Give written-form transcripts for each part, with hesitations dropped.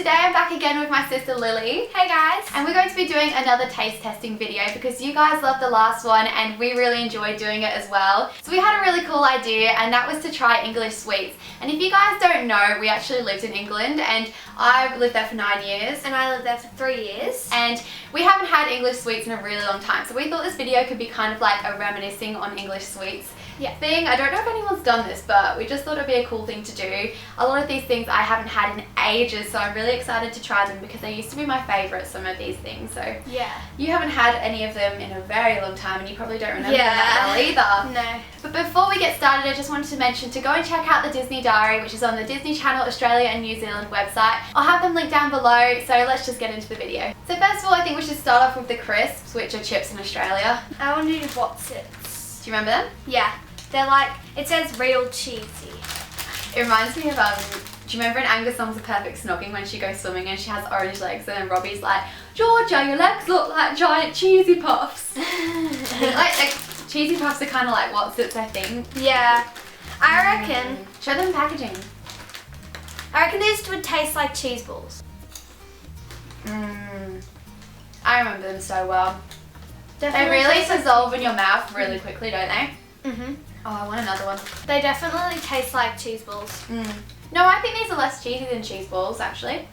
today I'm back again with my sister Lily. Hey guys! And we're going to be doing another taste testing video because you guys loved the last one and we really enjoyed doing it as well. So we had a really cool idea, and that was to try English sweets. And if you guys don't know, we actually lived in England and I lived there for 9 years. And I lived there for 3 years. And we haven't had English sweets in a really long time. So we thought this video could be kind of like a reminiscing on English sweets thing. I don't know if anyone's done this, but we just thought it'd be a cool thing to do. A lot of these things I haven't had in ages, so I'm really excited to try them because they used to be my favourite, some of these things. So yeah, you haven't had any of them in a very long time and you probably don't remember them that well either. No. But before we get started, I just wanted to mention to go and check out the Disney Diary, which is on the Disney Channel Australia and New Zealand website. I'll have them linked down below, so let's just get into the video. So first of all, I think we should start off with the crisps, which are chips in Australia. I want to do Tots. Do you remember them? Yeah. They're like, it says real cheesy. It reminds me of, do you remember in Angus Songs of Perfect Snogging when she goes swimming and she has orange legs and then Robbie's like, Georgia, your legs look like giant cheesy puffs. like cheesy puffs are kind of like Wotsits, I think. Yeah. I reckon. Show them packaging. I reckon these would taste like cheese balls. I remember them so well. Definitely They really dissolve in your mouth really quickly, don't they? Mhm. Oh, I want another one. They definitely taste like cheese balls. No, I think these are less cheesy than cheese balls, actually.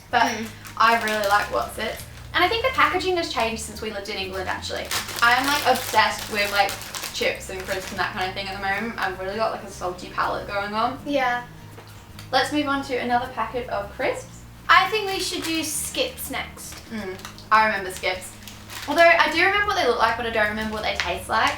But I really like Wotsits. And I think the packaging has changed since we lived in England, actually. I am like obsessed with like chips and crisps and that kind of thing at the moment. I've really got like a salty palate going on. Yeah. Let's move on to another packet of crisps. I think we should do Skips next. I remember Skips. Although I do remember what they look like, but I don't remember what they taste like.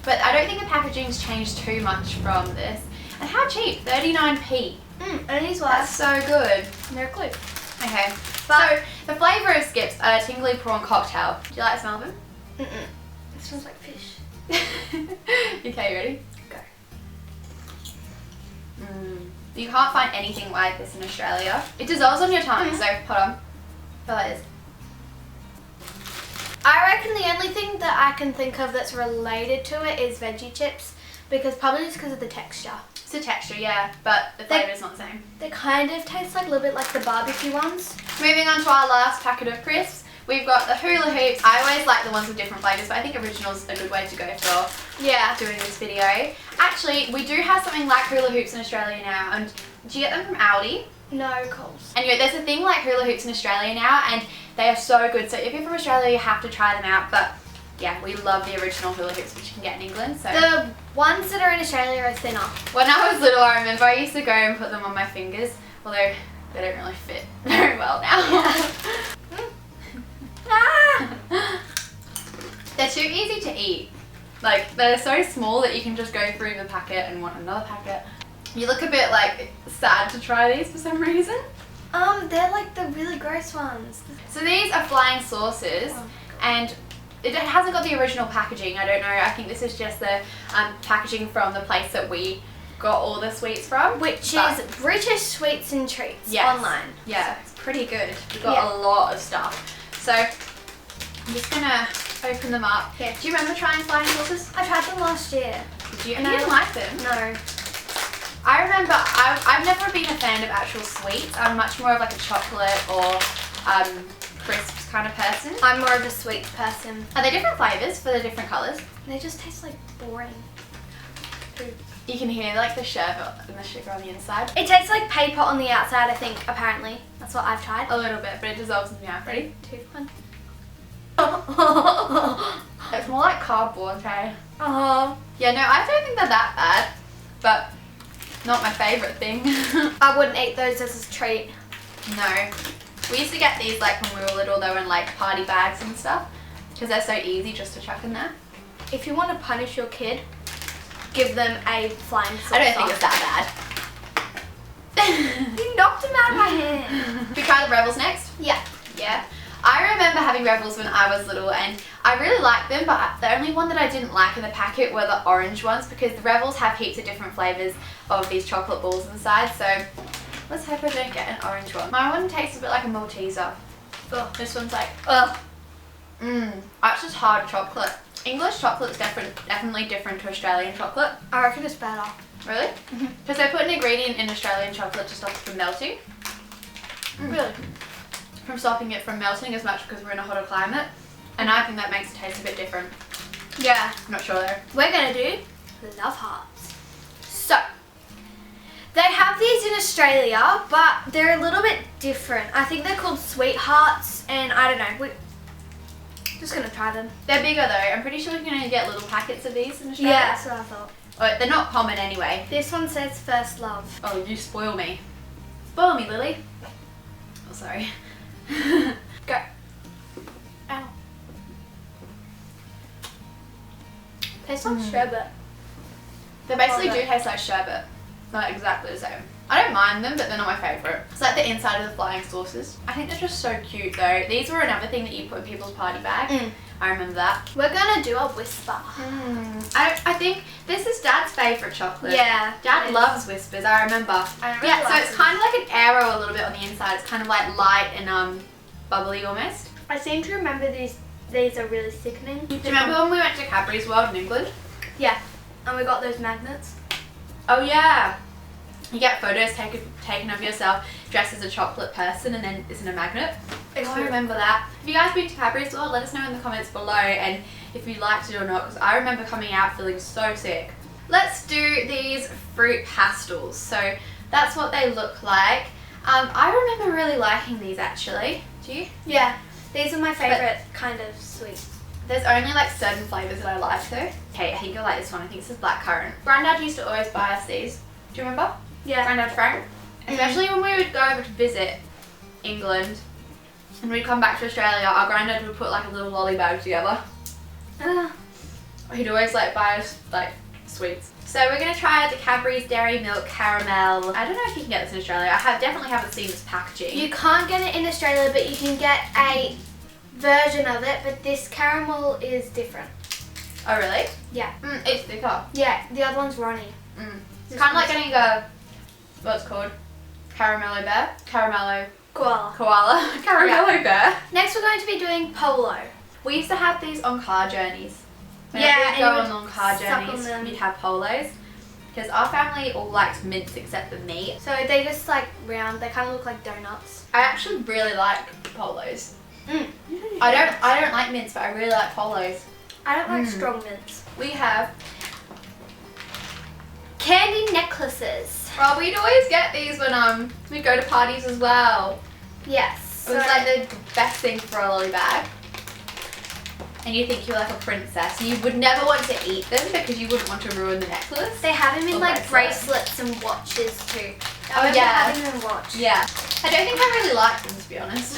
But I don't think the packaging's changed too much from this. And how cheap? 39p. And these That's so good. they're good. Okay, so the flavour of Skips are tingly prawn cocktail. Do you like the smell of them? It smells like fish. Okay, you ready? Go. You can't find anything like this in Australia. It dissolves on your tongue, so hold on. Feel like this. I reckon the only thing that I can think of that's related to it is veggie chips, because probably just because of the texture. It's the texture, yeah, but the flavour's not the same. They kind of taste like a little bit like the barbecue ones. Moving on to our last packet of crisps, we've got the hula hoops. I always like the ones with different flavours, but I think original's a good way to go for doing this video. Actually, we do have something like hula hoops in Australia now, and do you get them from Aldi? No, Coles. Anyway, there's a thing like hula hoops in Australia now, and they are so good. So if you're from Australia, you have to try them out. But yeah, we love the original hula hoops, which you can get in England. So the ones that are in Australia are thinner. When I was little, I remember I used to go and put them on my fingers, although they don't really fit very well now. They're too easy to eat. Like, they're so small that you can just go through the packet and want another packet. You look a bit like sad to try these for some reason. They're like the really gross ones. So these are flying saucers, and it hasn't got the original packaging. I don't know. I think this is just the packaging from the place that we got all the sweets from, which is British Sweets and Treats online. Yeah, it's pretty good. We've got a lot of stuff. So I'm just gonna open them up. Yeah. Do you remember trying flying saucers? I tried them last year. Did you? And you didn't like them? No. I remember I've never been a fan of actual sweets. I'm much more of like a chocolate or crisps kind of person. I'm more of a sweets person. Are there different flavours for the different colours? They just taste like boring. You can hear like the sherbet and the sugar on the inside. It tastes like paper on the outside, I think, apparently. That's what I've tried. A little bit, but it dissolves in the mouth. Ready? 2, 1. It's more like cardboard, okay? Yeah, no, I don't think they're that bad, but not my favourite thing. I wouldn't eat those as a treat. No. We used to get these like when we were little, they were in like party bags and stuff, because they're so easy just to chuck in there. If you want to punish your kid, give them a flying saucer. I don't think it's that bad. You knocked them out of my hand. Should we try the Rebels next? Yeah. Yeah. I remember having Rebels when I was little, and I really liked them, but the only one that I didn't like in the packet were the orange ones, because the Rebels have heaps of different flavours of these chocolate balls inside, so let's hope I don't get an orange one. My one tastes a bit like a Malteser. Ugh, this one's like, ugh. That's just hard chocolate. English chocolate is definitely different to Australian chocolate. I reckon it's better. Really? Because they put an ingredient in Australian chocolate to stop it from melting. Really? From stopping it from melting as much because we're in a hotter climate. And I think that makes it taste a bit different. Yeah. I'm not sure though. We're gonna do Love Hearts. So, they have these in Australia, but they're a little bit different. I think they're called Sweethearts, and I don't know. We're just gonna try them. They're bigger though. I'm pretty sure you can only get little packets of these in Australia. Yeah, that's what I thought. Oh, they're not common anyway. This one says First Love. Oh, you spoil me. Spoil me, Lily. Oh, sorry. Go. Ow. Tastes like sherbet. They basically do taste like sherbet. Not exactly the same. I don't mind them, but they're not my favourite. It's like the inside of the flying saucers. I think they're just so cute though. These were another thing that you put in people's party bag. I remember that. We're gonna do a Whisper. I think this is Dad's favourite chocolate. Yeah. Dad loves Whispers, I remember. I really Yeah, so like it's them. kind of like an arrow a little bit on the inside. It's kind of like light and bubbly almost. I seem to remember these are really sickening. Do you remember when we went to Cadbury's World in England? Yeah. And we got those magnets. Oh yeah. You get photos taken of yourself dressed as a chocolate person and then it's in a magnet. I remember that. Have you guys been to Cadbury's World? Let us know in the comments below and if you liked it or not, because I remember coming out feeling so sick. Let's do these fruit pastels. So that's what they look like. I remember really liking these actually. Do you? Yeah. These are my favourite kind of sweets. There's only like certain flavours that I like though. Okay, I think you'll like this one. I think this is blackcurrant. Grandad used to always buy us these. Do you remember? Yeah. Grandad Frank. Especially when we would go over to visit England and we'd come back to Australia, our granddad would put like a little lolly bag together. He'd always like buy us like sweets. So we're gonna try the Cadbury's Dairy Milk Caramel. I don't know if you can get this in Australia. I definitely haven't seen this packaging. You can't get it in Australia, but you can get a version of it, but this caramel is different. Oh really? Yeah. It's thicker. Yeah, the other one's Ronnie. It's kind of like getting a, what's it called? Caramello bear? Caramello Koala. koala? Caramello bear. Next we're going to be doing Polo. We used to have these on car journeys. Yeah, We'd and go you on would long car suck on journeys, them. we'd have polos. Because our family all liked mints except for me. So they just like round, they kind of look like donuts. I actually really like polos. I don't like mints, but I really like polos. I don't like strong mints. We have, Candy necklaces. well, we'd always get these when we'd go to parties as well. Yes. It was like the best thing for a lolly bag. And you think you're like a princess. You would never want to eat them because you wouldn't want to ruin the necklace. They have them in Or like bracelet. bracelets and watches too. Oh, yeah. Having them in watch. Yeah. I don't think I really like them to be honest.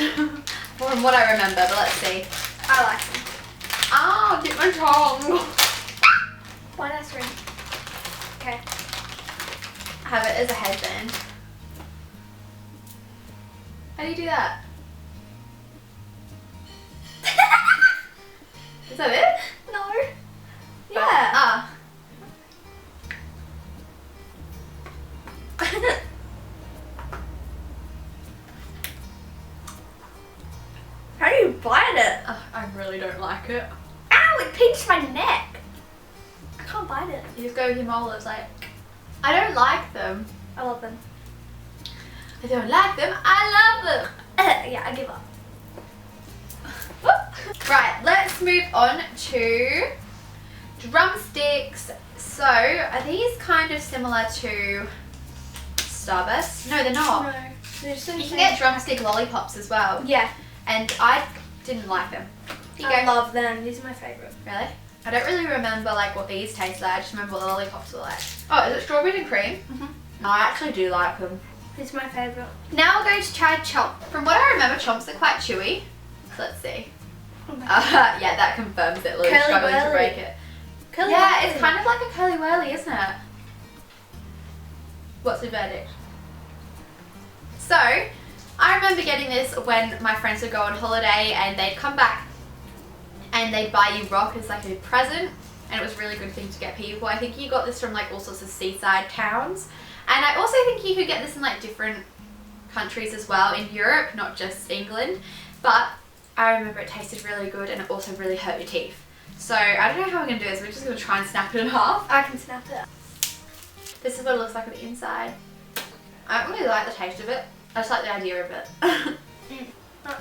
From what I remember, but let's see. I like them. Oh, get my tongue. Why did I scream? Okay. Have it as a headband. How do you do that? Is that it? No. Yeah. Ah. How do you bite it? I really don't like it. Ow, it pinched my neck. I can't bite it. You just go with your molars like, I don't like them. I love them. I don't like them. I love them. Yeah, I give up. Right, let's move on to drumsticks. So, are these kind of similar to Starburst? No, they're not. No. They're just You can get drumstick lollipops as well. Yeah. And I didn't like them. Here you I go. love them. These are my favourite. Really? I don't really remember like what these taste like. I just remember what the lollipops were like. Oh, is it strawberries and cream? No, I actually do like them. These are my favourite. Now we're going to try Chomp. From what I remember, chomps are quite chewy. So let's see. Oh my Yeah, that confirms it. Lily's Curly struggling to whirly. break it. Curly Yeah, whirly. it's kind of like a curly whirly, isn't it? What's the verdict? So, I remember getting this when my friends would go on holiday and they'd come back and they'd buy you rock as like a present, and it was a really good thing to get people. I think you got this from like all sorts of seaside towns, and I also think you could get this in like different countries as well in Europe, not just England, but I remember it tasted really good and it also really hurt your teeth. So I don't know how we're going to do this. We're just going to try and snap it in half. I can snap it. This is what it looks like on the inside. I don't really like the taste of it. I just like the idea of it.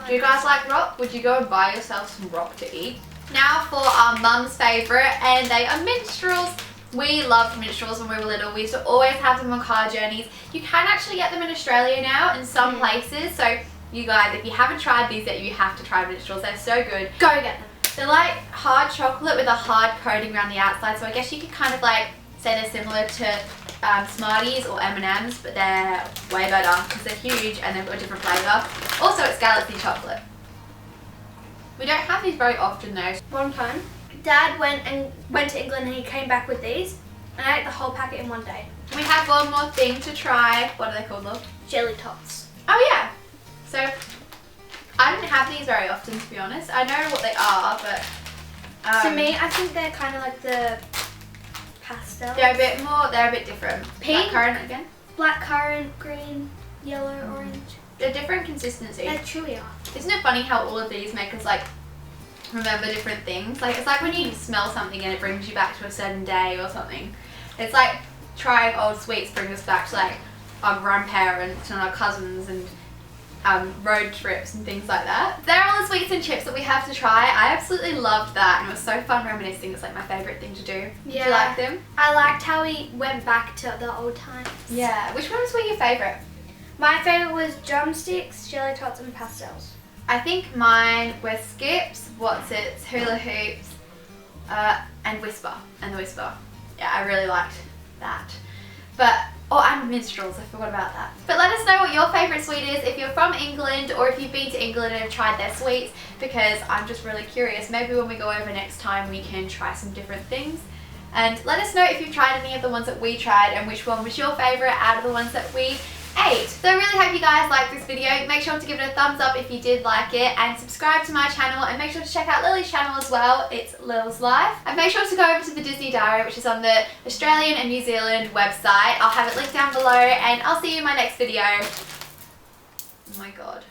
Do you guys like rock? Would you go and buy yourself some rock to eat? Now for our mum's favourite, and they are Minstrels. We loved Minstrels when we were little. We used to always have them on car journeys. You can actually get them in Australia now in some places. So you guys, if you haven't tried these yet, you have to try Minstrels. They're so good. Go get them. They're like hard chocolate with a hard coating around the outside. So I guess you could kind of like say they're similar to Smarties or M&M's, but they're way better because they're huge and they've got a different flavour. Also, it's galaxy chocolate. We don't have these very often though. One time, Dad went to England and he came back with these, and I ate the whole packet in one day. We have one more thing to try. What are they called, love? Jelly Tots. Oh yeah. So I didn't have these very often, to be honest. I know what they are, but to me, I think they're kind of like the Pastels. they're a bit different. Pink. Blackcurrant again. Blackcurrant, green, yellow, orange. They're different consistency. They're chewier. Isn't it funny how all of these make us like remember different things? Like it's like when you smell something and it brings you back to a certain day or something. It's like trying old sweets brings us back to like our grandparents and our cousins and road trips and things like that. They're all the sweets and chips that we have to try. I absolutely loved that, and it was so fun reminiscing. It's like my favourite thing to do. Yeah. Did you like them? I liked how we went back to the old times. Yeah. Which ones were your favourite? My favourite was Drumsticks, Jelly Tots and Pastels. I think mine were Skips, What's-Its, Hula Hoops, and Whisper, and the Whisper. Yeah, I really liked that. And Minstrels, I forgot about that. But let us know what your favourite sweet is if you're from England or if you've been to England and have tried their sweets, because I'm just really curious. Maybe when we go over next time we can try some different things. And let us know if you've tried any of the ones that we tried and which one was your favourite out of the ones that we ate. So I really hope you guys liked this video. Make sure to give it a thumbs up if you did like it, and subscribe to my channel, and make sure to check out Lily's channel as well. It's Lilzlife. And make sure to go over to the Disney Diary, which is on the Australian and New Zealand website. I'll have it linked down below, and I'll see you in my next video. Oh my god.